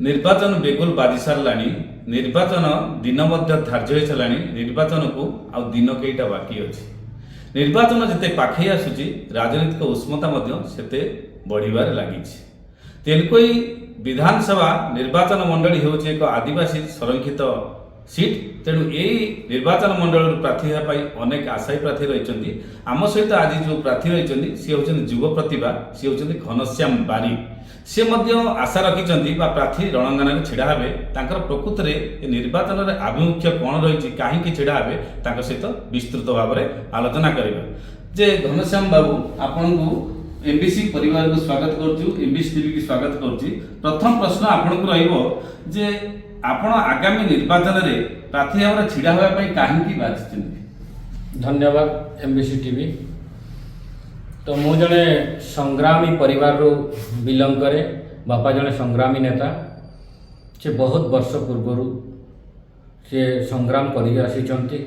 ନିର୍ବାଚନ ବେଗୁଲ ବାଜି ସାରିଲାଣି। ନିର୍ବାଚନ ଦିନ ମଧ୍ୟ ଧାର୍ଯ୍ୟ ହୋଇ ସାରିଲାଣି। ନିର୍ବାଚନକୁ ଆଉ ଦିନ କେଇଟା ବାକି ଅଛି। ନିର୍ବାଚନ ଯେତେ ପାଖେଇ ଆସୁଛି ରାଜନୈତିକ ଉଷ୍ମତା ମଧ୍ୟ ସେତେ ବଢ଼ିବାରେ ଲାଗିଛି। ତେଲକୋଇ ବିଧାନସଭା ନିର୍ବାଚନ ମଣ୍ଡଳୀ ହେଉଛି ଏକ ଆଦିବାସୀ ସଂରକ୍ଷିତ ସିଟ୍। ତେଣୁ ଏହି ନିର୍ବାଚନ ମଣ୍ଡଳୀରୁ ପ୍ରାର୍ଥୀ ହେବା ପାଇଁ ଅନେକ ଆଶାୟୀ ପ୍ରାର୍ଥୀ ରହିଛନ୍ତି। ଆମ ସହିତ ଆଜି ଯେଉଁ ପ୍ରାର୍ଥୀ ରହିଛନ୍ତି ସିଏ ହେଉଛନ୍ତି ଯୁବ ପ୍ରତିଭା, ସିଏ ହେଉଛନ୍ତି ଘନଶ୍ୟାମ ବାରିକ। ସେ ମଧ୍ୟ ଆଶା ରଖିଛନ୍ତି ବା ପ୍ରାର୍ଥୀ ରଣାଙ୍ଗନାରେ ଛିଡ଼ା ହେବେ। ତାଙ୍କର ପ୍ରକୃତରେ ଏ ନିର୍ବାଚନରେ ଆଭିମୁଖ୍ୟ କ'ଣ ରହିଛି, କାହିଁକି ଛିଡ଼ା ହେବେ, ତାଙ୍କ ସହିତ ବିସ୍ତୃତ ଭାବରେ ଆଲୋଚନା କରିବା। ଯେ ଘନଶ୍ୟାମ ବାବୁ, ଆପଣଙ୍କୁ ଏମ୍ବିସି ପରିବାରକୁ ସ୍ୱାଗତ କରୁଛୁ, ଏମ୍ବିସି ଟିଭିକୁ ସ୍ୱାଗତ କରୁଛି। ପ୍ରଥମ ପ୍ରଶ୍ନ ଆପଣଙ୍କୁ ରହିବ ଯେ ଆପଣ ଆଗାମୀ ନିର୍ବାଚନରେ ପ୍ରାର୍ଥୀ ଭାବରେ ଛିଡ଼ା ହେବା ପାଇଁ କାହିଁକି ବାଛିଛନ୍ତି? ଧନ୍ୟବାଦ ଏମ୍ବିସି ଟିଭି। ତ ମୁଁ ଜଣେ ସଂଗ୍ରାମୀ ପରିବାରରୁ ବିଲଙ୍ଗ କରେ। ବାପା ଜଣେ ସଂଗ୍ରାମୀ ନେତା। ସେ ବହୁତ ବର୍ଷ ପୂର୍ବରୁ ସେ ସଂଗ୍ରାମ କରି ଆସିଛନ୍ତି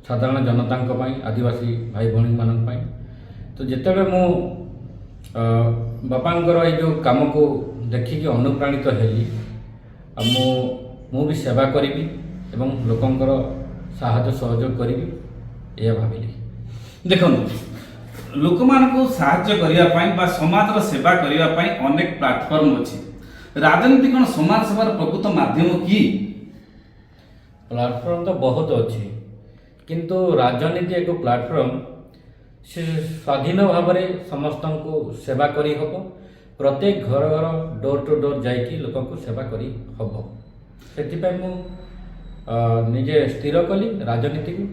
ସାଧାରଣ ଜନତାଙ୍କ ପାଇଁ, ଆଦିବାସୀ ଭାଇ ଭଉଣୀମାନଙ୍କ ପାଇଁ। ତ ଯେତେବେଳେ ମୁଁ ବାପାଙ୍କର ଏଇ ଯେଉଁ କାମକୁ ଦେଖିକି ଅନୁପ୍ରାଣିତ ହେଲି, ଆଉ ମୁଁ ବି ସେବା କରିବି ଏବଂ ଲୋକଙ୍କର ସାହାଯ୍ୟ ସହଯୋଗ କରିବି, ଏହା ଭାବିଲି। ଦେଖନ୍ତୁ, ଲୋକମାନଙ୍କୁ ସାହାଯ୍ୟ କରିବା ପାଇଁ ବା ସମାଜର ସେବା କରିବା ପାଇଁ ଅନେକ ପ୍ଲାଟଫର୍ମ ଅଛି। ରାଜନୀତି କ'ଣ ସମାଜ ସେବାର ପ୍ରକୃତ ମାଧ୍ୟମ କି? ପ୍ଲାଟଫର୍ମ ତ ବହୁତ ଅଛି, କିନ୍ତୁ ରାଜନୀତି ଏକ ପ୍ଲାଟଫର୍ମ। ସେ ସ୍ୱାଧୀନ ଭାବରେ ସମସ୍ତଙ୍କୁ ସେବା କରି ହେବ। ପ୍ରତ୍ୟେକ ଘର ଘର ଡୋର ଟୁ ଡୋର ଯାଇକି ଲୋକଙ୍କୁ ସେବା କରି ହେବ। ସେଥିପାଇଁ ମୁଁ ନିଜେ ସ୍ଥିର କଲି ରାଜନୀତିକୁ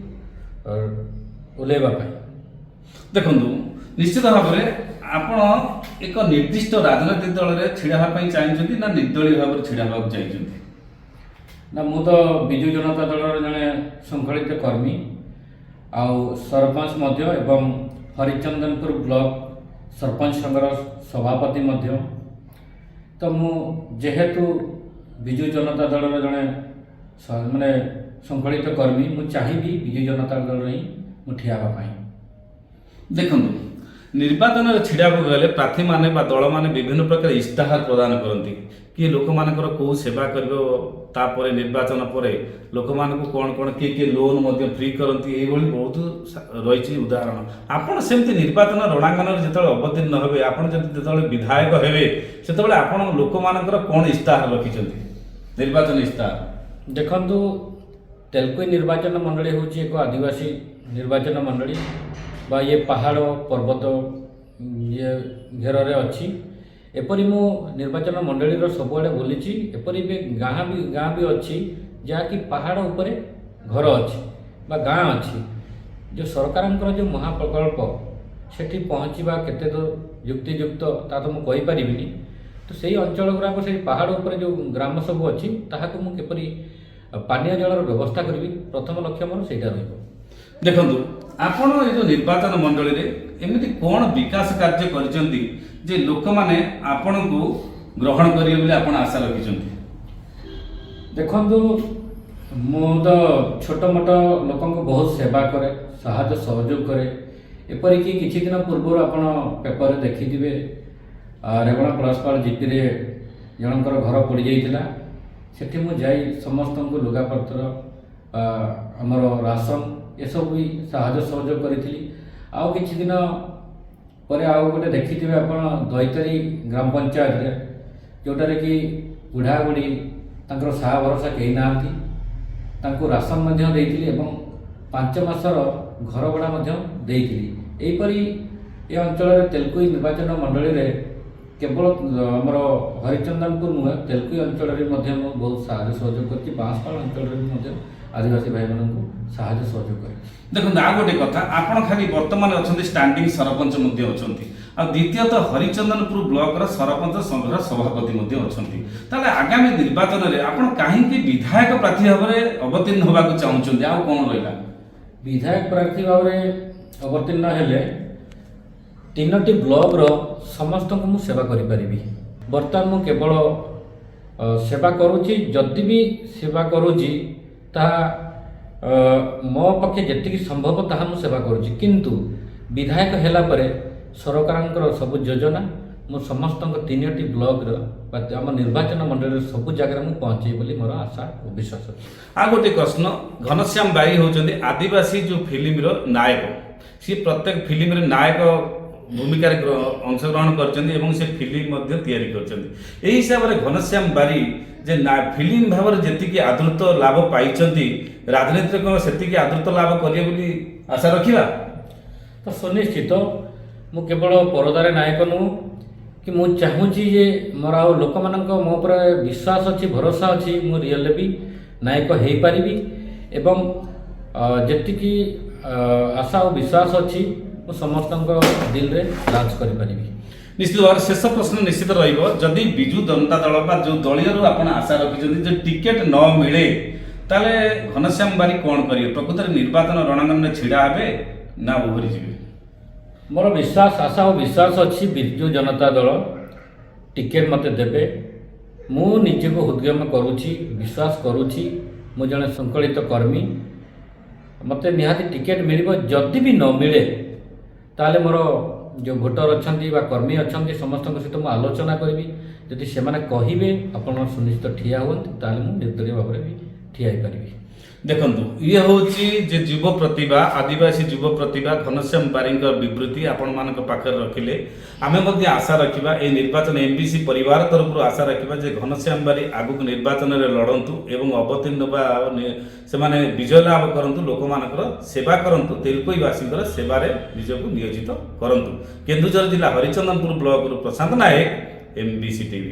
ଓହ୍ଲାଇବା ପାଇଁ। ଦେଖନ୍ତୁ, ନିଶ୍ଚିତ ଭାବରେ ଆପଣ ଏକ ନିର୍ଦ୍ଦିଷ୍ଟ ରାଜନୈତିକ ଦଳରେ ଛିଡ଼ା ହେବା ପାଇଁ ଚାହିଁଛନ୍ତି ନା ନିର୍ଦ୍ଦଳୀୟ ଭାବରେ ଛିଡ଼ା ହେବାକୁ ଚାହିଁଛନ୍ତି? ନା, ମୁଁ ତ ବିଜୁ ଜନତା ଦଳର ଜଣେ ଶୃଙ୍ଖଳିତ କର୍ମୀ, ଆଉ ସରପଞ୍ଚ ମଧ୍ୟ, ଏବଂ ହରିଚନ୍ଦନପୁର ବ୍ଲକ ସରପଞ୍ଚ ସଂଘର ସଭାପତି ମଧ୍ୟ। ତ ମୁଁ ଯେହେତୁ ବିଜୁ ଜନତା ଦଳର ଜଣେ ଶୃଙ୍ଖଳିତ କର୍ମୀ, ମୁଁ ଚାହିଁବି ବିଜୁ ଜନତା ଦଳରେ ହିଁ ମୁଁ ଠିଆ ହେବା ପାଇଁ। ଦେଖନ୍ତୁ, ନିର୍ବାଚନରେ ଛିଡ଼ାକୁ ଗଲେ ପ୍ରାର୍ଥୀମାନେ ବା ଦଳମାନେ ବିଭିନ୍ନ ପ୍ରକାର ଇସ୍ତାହାର ପ୍ରଦାନ କରନ୍ତି। କିଏ ଲୋକମାନଙ୍କର କେଉଁ ସେବା କରିବ, ତାପରେ ନିର୍ବାଚନ ପରେ ଲୋକମାନଙ୍କୁ କ'ଣ କ'ଣ କିଏ ଲୋନ୍ ମଧ୍ୟ ଫ୍ରି କରନ୍ତି, ଏଇଭଳି ବହୁତ ରହିଛି ଉଦାହରଣ। ଆପଣ ସେମିତି ନିର୍ବାଚନ ରଣାଙ୍ଗନରେ ଯେତେବେଳେ ଅବତୀର୍ଣ୍ଣ ହେବେ, ଆପଣ ଯେତେବେଳେ ବିଧାୟକ ହେବେ, ସେତେବେଳେ ଆପଣ ଲୋକମାନଙ୍କର କ'ଣ ଇସ୍ତାହାର ରଖିଛନ୍ତି, ନିର୍ବାଚନ ଇସ୍ତାହାର? ଦେଖନ୍ତୁ, ତେଲକୋଇ ନିର୍ବାଚନ ମଣ୍ଡଳୀ ହେଉଛି ଏକ ଆଦିବାସୀ ନିର୍ବାଚନ ମଣ୍ଡଳୀ, ବା ଇଏ ପାହାଡ଼ ପର୍ବତ ଘେରରେ ଅଛି। ଏପରି ମୁଁ ନିର୍ବାଚନ ମଣ୍ଡଳୀର ସବୁଆଡ଼େ ବୁଲିଛି। ଏପରି ବି ଗାଁ ବି ଅଛି ଯାହାକି ପାହାଡ଼ ଉପରେ ଘର ଅଛି ବା ଗାଁ ଅଛି। ଯେଉଁ ସରକାରଙ୍କର ଯେଉଁ ମହାପ୍ରକଳ୍ପ ସେଠି ପହଞ୍ଚିବା କେତେ ଦୂର ଯୁକ୍ତିଯୁକ୍ତ ତାହା ତ ମୁଁ କହିପାରିବିନି। ତ ସେଇ ଅଞ୍ଚଳ ଗୁଡ଼ାକ, ସେଇ ପାହାଡ଼ ଉପରେ ଯେଉଁ ଗ୍ରାମ ସବୁ ଅଛି, ତାହାକୁ ମୁଁ କିପରି ପାନୀୟ ଜଳର ବ୍ୟବସ୍ଥା କରିବି, ପ୍ରଥମ ଲକ୍ଷ୍ୟ ମୋର ସେଇଟା ରହିବ। ଦେଖନ୍ତୁ, ଆପଣ ଏ ଯେଉଁ ନିର୍ବାଚନ ମଣ୍ଡଳୀରେ ଏମିତି କ'ଣ ବିକାଶ କାର୍ଯ୍ୟ କରିଛନ୍ତି ଯେ ଲୋକମାନେ ଆପଣଙ୍କୁ ଗ୍ରହଣ କରିବେ ବୋଲି ଆପଣ ଆଶା ରଖିଛନ୍ତି? ଦେଖନ୍ତୁ, ମୁଁ ତ ଛୋଟ ମୋଟ ଲୋକଙ୍କୁ ବହୁତ ସେବା କରେ, ସାହାଯ୍ୟ ସହଯୋଗ କରେ। ଏପରିକି କିଛି ଦିନ ପୂର୍ବରୁ ଆପଣ ପେପରରେ ଦେଖିଥିବେ, ରେବଣା ପଳାଶପାଳ ଜିପିରେ ଜଣଙ୍କର ଘର ପୋଡ଼ିଯାଇଥିଲା। ସେଠି ମୁଁ ଯାଇ ସମସ୍ତଙ୍କୁ ଲୁଗାପତ୍ର, ଆମର ରାସନ ଏସବୁ ବି ସାହାଯ୍ୟ ସହଯୋଗ କରିଥିଲି। ଆଉ କିଛି ଦିନ ପରେ ଆଉ ଗୋଟେ ଦେଖିଥିବେ ଆପଣ ଦୈତାରୀ ଗ୍ରାମ ପଞ୍ଚାୟତରେ, ଯେଉଁଟାରେ କି ବୁଢ଼ା ବୁଢ଼ୀ, ତାଙ୍କର ସାହା ଭରସା କେହି ନାହାନ୍ତି, ତାଙ୍କୁ ରାସନ ମଧ୍ୟ ଦେଇଥିଲି ଏବଂ 5 ମାସର ଘର ଭଡ଼ା ମଧ୍ୟ ଦେଇଥିଲି। ଏହିପରି ଏ ଅଞ୍ଚଳରେ ତେଲକୋଇ ନିର୍ବାଚନ ମଣ୍ଡଳୀରେ କେବଳ ଆମର ହରିଚନ୍ଦନପୁର ନୁହେଁ, ତେଲକୋଇ ଅଞ୍ଚଳରେ ମଧ୍ୟ ମୁଁ ବହୁତ ସାହାଯ୍ୟ ସହଯୋଗ କରିଛି। ବାଁଶପାଳ ଅଞ୍ଚଳରେ ବି ମଧ୍ୟ ଆଦିବାସୀ ଭାଇମାନଙ୍କୁ ସାହାଯ୍ୟ ସହଯୋଗ କରେ। ଦେଖନ୍ତୁ, ଆଉ ଗୋଟେ କଥା, ଆପଣ ଖାଲି ବର୍ତ୍ତମାନ ଅଛନ୍ତି ଷ୍ଟାଣ୍ଡିଂ ସରପଞ୍ଚ ମଧ୍ୟ ଅଛନ୍ତି, ଆଉ ଦ୍ୱିତୀୟତଃ ହରିଚନ୍ଦନପୁର ବ୍ଲକର ସରପଞ୍ଚ ସଂଘର ସଭାପତି ମଧ୍ୟ ଅଛନ୍ତି। ତାହେଲେ ଆଗାମୀ ନିର୍ବାଚନରେ ଆପଣ କାହିଁକି ବିଧାୟକ ପ୍ରାର୍ଥୀ ଭାବରେ ଅବତୀର୍ଣ୍ଣ ହେବାକୁ ଚାହୁଁଛନ୍ତି? ଆଉ କ'ଣ ରହିଲା? ବିଧାୟକ ପ୍ରାର୍ଥୀ ଭାବରେ ଅବତୀର୍ଣ୍ଣ ହେଲେ 3ଟି ବ୍ଲକର ସମସ୍ତଙ୍କୁ ମୁଁ ସେବା କରିପାରିବି। ବର୍ତ୍ତମାନ ମୁଁ କେବଳ ସେବା କରୁଛି। ଯଦି ବି ସେବା କରୁଛି, ତାହା ମୋ ପକ୍ଷେ ଯେତିକି ସମ୍ଭବ ତାହା ମୁଁ ସେବା କରୁଛି। କିନ୍ତୁ ବିଧାୟକ ହେଲା ପରେ ସରକାରଙ୍କର ସବୁ ଯୋଜନା ମୁଁ ସମସ୍ତଙ୍କ 3ଟି ବ୍ଲକର ବା ଆମ ନିର୍ବାଚନ ମଣ୍ଡଳୀର ସବୁ ଜାଗାରେ ମୁଁ ପହଞ୍ଚେଇ ବୋଲି ମୋର ଆଶା ଓ ବିଶ୍ୱାସ ଅଛି। ଆଉ ଗୋଟେ ପ୍ରଶ୍ନ, ଘନଶ୍ୟାମ ବାରିକ ହେଉଛନ୍ତି ଆଦିବାସୀ ଯେଉଁ ଫିଲ୍ମର ନାୟକ। ସିଏ ପ୍ରତ୍ୟେକ ଫିଲ୍ମରେ ନାୟକ ଭୂମିକାରେ ଅଂଶଗ୍ରହଣ କରିଛନ୍ତି ଏବଂ ସେ ଫିଲ୍ମ ମଧ୍ୟ ତିଆରି କରିଛନ୍ତି। ଏହି ହିସାବରେ ଘନଶ୍ୟାମ ବାରିକ ଯେ ଫିଲ୍ମ ଭାବରେ ଯେତିକି ଆଦୃତ ଲାଭ ପାଇଛନ୍ତି, ରାଜନୀତିରେ କ'ଣ ସେତିକି ଆଦୃତ ଲାଭ କରିବେ ବୋଲି ଆଶା ରଖିବା? ତ ସୁନିଶ୍ଚିତ ମୁଁ କେବଳ ପରଦାରେ ନାୟକ ନୁହଁ କି ମୁଁ ଚାହୁଁଛି ଯେ ମୋର ଆଉ ଲୋକମାନଙ୍କ ମୋ ଉପରେ ବିଶ୍ୱାସ ଅଛି, ଭରସା ଅଛି, ମୁଁ ରିଏଲରେ ବି ନାୟକ ହେଇପାରିବି ଏବଂ ଯେତିକି ଆଶା ଓ ବିଶ୍ୱାସ ଅଛି ମୁଁ ସମସ୍ତଙ୍କ ଦିଲରେ ରାଜ କରିପାରିବି। ନିଶ୍ଚିତ ଭାବରେ ଶେଷ ପ୍ରଶ୍ନ ନିଶ୍ଚିତ ରହିବ, ଯଦି ବିଜୁ ଜନତା ଦଳ ବା ଯେଉଁ ଦଳୀୟରୁ ଆପଣ ଆଶା ରଖିଛନ୍ତି ଯେ ଟିକେଟ ନ ମିଳେ ତାହେଲେ ଘନଶ୍ୟାମ ବାରିକ କ'ଣ କରିବେ? ପ୍ରକୃତରେ ନିର୍ବାଚନ ରଣାଙ୍ଗନରେ ଛିଡ଼ା ହେବେ ନା ଓହରି ଯିବେ? ମୋର ବିଶ୍ୱାସ, ଆଶା ଓ ବିଶ୍ୱାସ ଅଛି ବିଜୁ ଜନତା ଦଳ ଟିକେଟ ମୋତେ ଦେବେ। ମୁଁ ନିଜକୁ ହୃଦୟମ କରୁଛି, ବିଶ୍ୱାସ କରୁଛି, ମୁଁ ଜଣେ ଶୃଙ୍ଖଳିତ କର୍ମୀ, ମୋତେ ନିହାତି ଟିକେଟ ମିଳିବ। ଯଦି ବି ନ ମିଳେ ତାହେଲେ ମୋର ଯେଉଁ ଭୋଟର ଅଛନ୍ତି ବା କର୍ମୀ ଅଛନ୍ତି ସମସ୍ତଙ୍କ ସହିତ ମୁଁ ଆଲୋଚନା କରିବି। ଯଦି ସେମାନେ କହିବେ ଆପଣ ସୁନିଶ୍ଚିତ ଠିଆ ହୁଅନ୍ତି ତାହେଲେ ମୁଁ ନିର୍ଦ୍ଦଳୀୟ ଭାବରେ ବି ଠିଆ ହେଇପାରିବି। ଦେଖନ୍ତୁ, ଇଏ ହେଉଛି ଯେ ଯୁବ ପ୍ରତିଭା, ଆଦିବାସୀ ଯୁବ ପ୍ରତିଭା ଘନଶ୍ୟାମ ବାରିକଙ୍କ ବିବୃତ୍ତି ଆପଣମାନଙ୍କ ପାଖରେ ରଖିଲେ ଆମେ ମଧ୍ୟ ଆଶା ରଖିବା, ଏହି ନିର୍ବାଚନ MBC ପରିବାର ତରଫରୁ ଆଶା ରଖିବା ଯେ ଘନଶ୍ୟାମ ବାରିକ ଆଗକୁ ନିର୍ବାଚନରେ ଲଢ଼ନ୍ତୁ ଏବଂ ଅବତୀର୍ଣ୍ଣ ବା ସେମାନେ ବିଜୟ ଲାଭ କରନ୍ତୁ, ଲୋକମାନଙ୍କର ସେବା କରନ୍ତୁ, ତେଲକୋଇବାସୀଙ୍କର ସେବାରେ ନିଜକୁ ନିୟୋଜିତ କରନ୍ତୁ। କେନ୍ଦୁଝର ଜିଲ୍ଲା ହରିଚନ୍ଦନପୁର ବ୍ଲକରୁ ପ୍ରଶାନ୍ତ ନାୟକ, MBC TV।